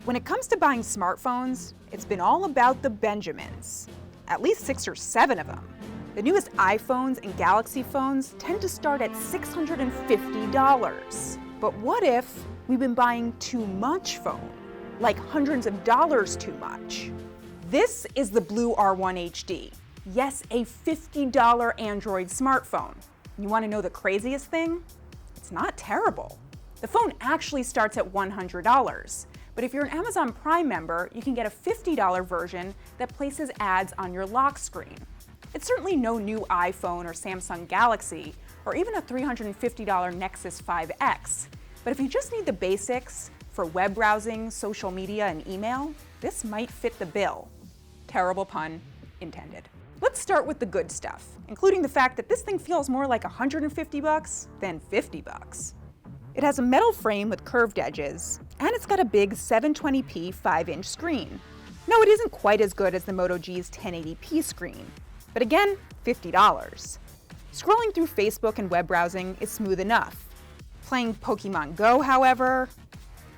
When it comes to buying smartphones, it's been all about the Benjamins. At least 6 or 7 of them. The newest iPhones and Galaxy phones tend to start at $650. But what if we've been buying too much phone? Like hundreds of dollars too much? This is the Blue R1 HD. Yes, a $50 Android smartphone. You want to know the craziest thing? It's not terrible. The phone actually starts at $100. But if you're an Amazon Prime member, you can get a $50 version that places ads on your lock screen. It's certainly no new iPhone or Samsung Galaxy, or even a $350 Nexus 5X. But if you just need the basics for web browsing, social media, and email, this might fit the bill. Terrible pun intended. Let's start with the good stuff, including the fact that this thing feels more like $150 than $50. It has a metal frame with curved edges, and it's got a big 720p 5-inch screen. No, it isn't quite as good as the Moto G's 1080p screen, but again, $50. Scrolling through Facebook and web browsing is smooth enough. Playing Pokemon Go, however,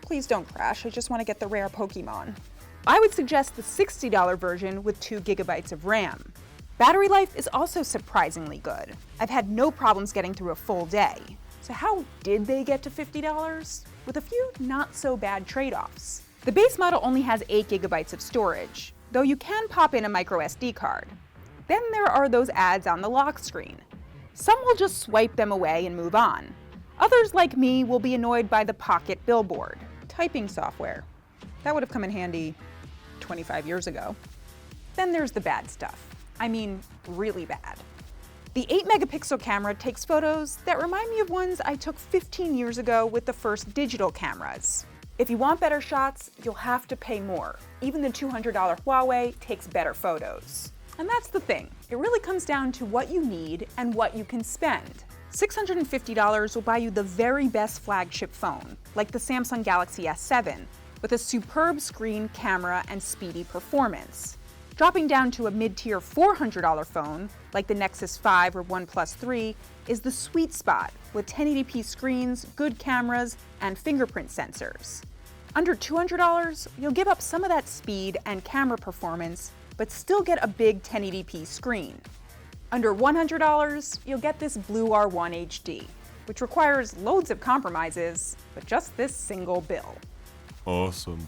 please don't crash, I just want to get the rare Pokemon. I would suggest the $60 version with 2 GB of RAM. Battery life is also surprisingly good. I've had no problems getting through a full day. So how did they get to $50? With a few not-so-bad trade-offs. The base model only has 8 GB of storage, though you can pop in a micro SD card. Then there are those ads on the lock screen. Some will just swipe them away and move on. Others, like me, will be annoyed by the Pocket Billboard, typing software. That would have come in handy 25 years ago. Then there's the bad stuff. I mean, really bad. The 8-megapixel camera takes photos that remind me of ones I took 15 years ago with the first digital cameras. If you want better shots, you'll have to pay more. Even the $200 Huawei takes better photos. And that's the thing. It really comes down to what you need and what you can spend. $650 will buy you the very best flagship phone, like the Samsung Galaxy S7, with a superb screen, camera, and speedy performance. Dropping down to a mid-tier $400 phone, like the Nexus 5 or OnePlus 3, is the sweet spot with 1080p screens, good cameras, and fingerprint sensors. Under $200, you'll give up some of that speed and camera performance, but still get a big 1080p screen. Under $100, you'll get this Blue R1 HD, which requires loads of compromises, but just this single bill. Awesome.